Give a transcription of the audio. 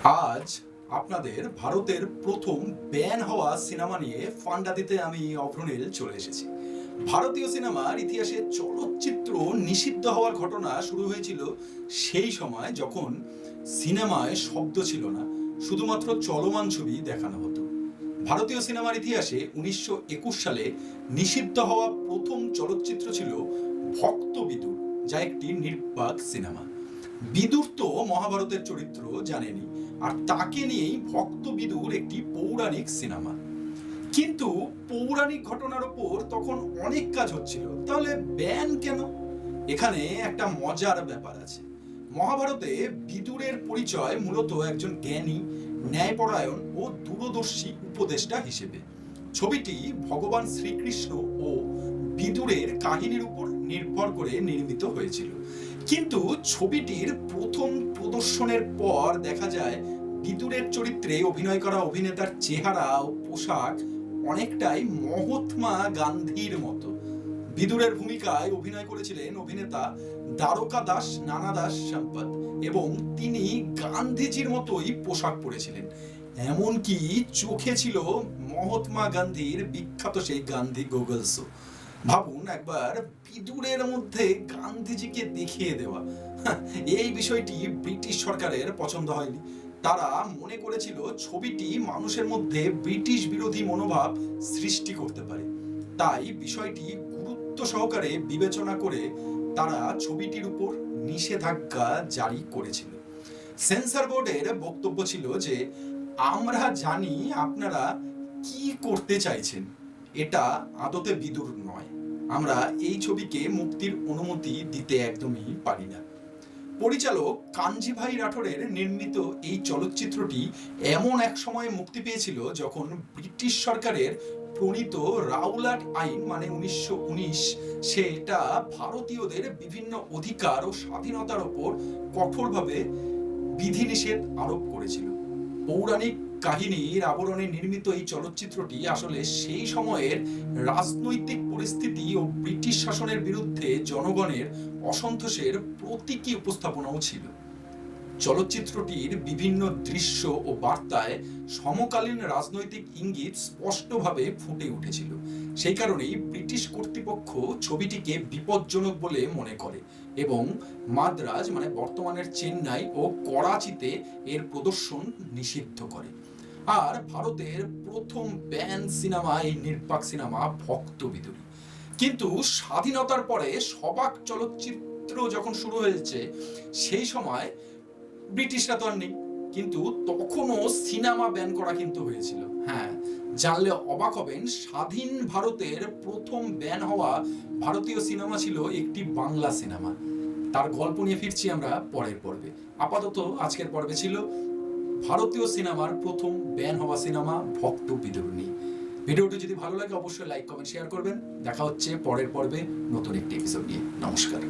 আজ আপনাদের ভারতের প্রথম ব্যান হওয়া সিনেমা নিয়ে ফান্ডা দিতে আমি অভ্রনীল চলে এসেছি। ভারতীয় সিনেমার ইতিহাসে চলচ্চিত্র নিষিদ্ধ হওয়ার ঘটনা শুরু হয়েছিল সেই সময় যখন সিনেমায় শব্দ ছিল না, শুধুমাত্র চলমান ছবি দেখানো হতো। ভারতীয় সিনেমার ইতিহাসে 1921 সালে নিষিদ্ধ হওয়া প্রথম চলচ্চিত্র ছিল ভক্ত বিদুর, যা একটি নির্বাক সিনেমা। বিদুর তো মহাভারতের চরিত্র জানেনি, আর তাকে নিয়েই ভক্ত বিদুর একটি পৌরাণিক সিনেমা। কিন্তু পৌরাণিক ঘটনার উপর তখন অনেক কাজ হচ্ছিল, তাহলে ব্যান কেন? এখানে একটা মজার ব্যাপার আছে। মহাভারতে বিদুরের পরিচয় মূলত একজন জ্ঞানী, ন্যায়পরায়ণ ও দূরদর্শী উপদেষ্টা হিসেবে। ছবিটি ভগবান শ্রীকৃষ্ণ ও বিদুরের কাহিনীর উপর নির্ভর করে নির্মিত হয়েছিল। কিন্তু ছবিটির প্রথম প্রদর্শনের পর দেখা যায় বিদুরের চরিত্রে অভিনয় করা অভিনেতার চেহারা ও পোশাক অনেকটাই মহাত্মা গান্ধীর মতো। বিদুরের ভূমিকায় অভিনয় করেছিলেন অভিনেতা দ্বারকা দাস নানা দাস সম্পদ, এবং তিনি গান্ধীজির মতোই পোশাক পরেছিলেন। এমনকি চোখে ছিল মহাত্মা গান্ধীর বিখ্যাত সেই গান্ধী গোগলসও। ভাবুন একবার, বিদুরের মধ্যে গান্ধীজিকে দেখিয়ে দেওয়া। এই বিষয়টি ব্রিটিশ সরকারের পছন্দ হয়নি। তারা মনে করেছিল ছবিটি মানুষের মধ্যে ব্রিটিশ বিরোধী মনোভাব সৃষ্টি করতে পারে। তাই বিষয়টি গুরুত্ব সহকারে বিবেচনা করে তারা ছবিটির উপর নিষেধাজ্ঞা জারি করেছিল। সেন্সর বোর্ডের বক্তব্য ছিল যে, আমরা জানি আপনারা কি করতে চাইছেন, এটা আদতে বিদুর নয়, আমরা এই ছবিকে মুক্তির অনুমতি দিতে একদমই পারি না। পরিচালক কাঞ্জিভাই রাঠোরের নির্মিত এই চলচ্চিত্রটি এমন এক সময়ে মুক্তি পেয়েছিল যখন ব্রিটিশ সরকারের প্রণীত রাওলাট আইন মানে 1919 সেটা ভারতীয়দের বিভিন্ন অধিকার ও স্বাধীনতার ওপর কঠোরভাবে বিধিনিষেধ আরোপ করেছিল। পৌরাণিক কাহিনীর আবরণে নির্মিত এই চলচ্চিত্রটি আসলে সেই সময়ের রাজনৈতিক পরিস্থিতি ও ব্রিটিশ শাসনের বিরুদ্ধে জনগণের অসন্তোষের প্রতীকী উপস্থাপনাও ছিল। চলচ্চিত্রটির বিভিন্ন দৃশ্য ও বার্তায় সমকালীন রাজনৈতিক ইঙ্গিত স্পষ্টভাবে ফুটে উঠেছিল। সেই কারণেই ব্রিটিশ কর্তৃপক্ষ ছবিটিকে বিপজ্জনক বলে মনে করে এবং মাদ্রাজ মানে বর্তমানের চেন্নাই ও করাচিতে এর প্রদর্শন নিষিদ্ধ করে। আর ভারতের প্রথম ব্যান সিনেমা এই নির্বাক সিনেমা ভক্ত বিদুর। কিন্তু স্বাধীনতার পরে সবাক চলচ্চিত্র যখন শুরু হয়েছে সেই সময় ব্রিটিশরা তো আর নেই, কিন্তু তখনও সিনেমা ব্যান করা কিন্তু হয়েছিল। হ্যাঁ, জানলে অবাক হবেন, স্বাধীন ভারতের প্রথম ব্যান হওয়া ভারতীয় সিনেমা ছিল একটি বাংলা সিনেমা। তার গল্প নিয়ে ফিরছি আমরা পরের পর্বে। আপাতত আজকের পর্বে ছিল ভারতীয় সিনেমার প্রথম ব্যান হওয়া সিনেমা ভক্ত বিদুর নিয়ে। ভিডিওটি যদি ভালো লাগে অবশ্যই লাইক কমেন্ট শেয়ার করবেন। দেখা হচ্ছে পরের পর্বে নতুন একটি এপিসোড নিয়ে। নমস্কার।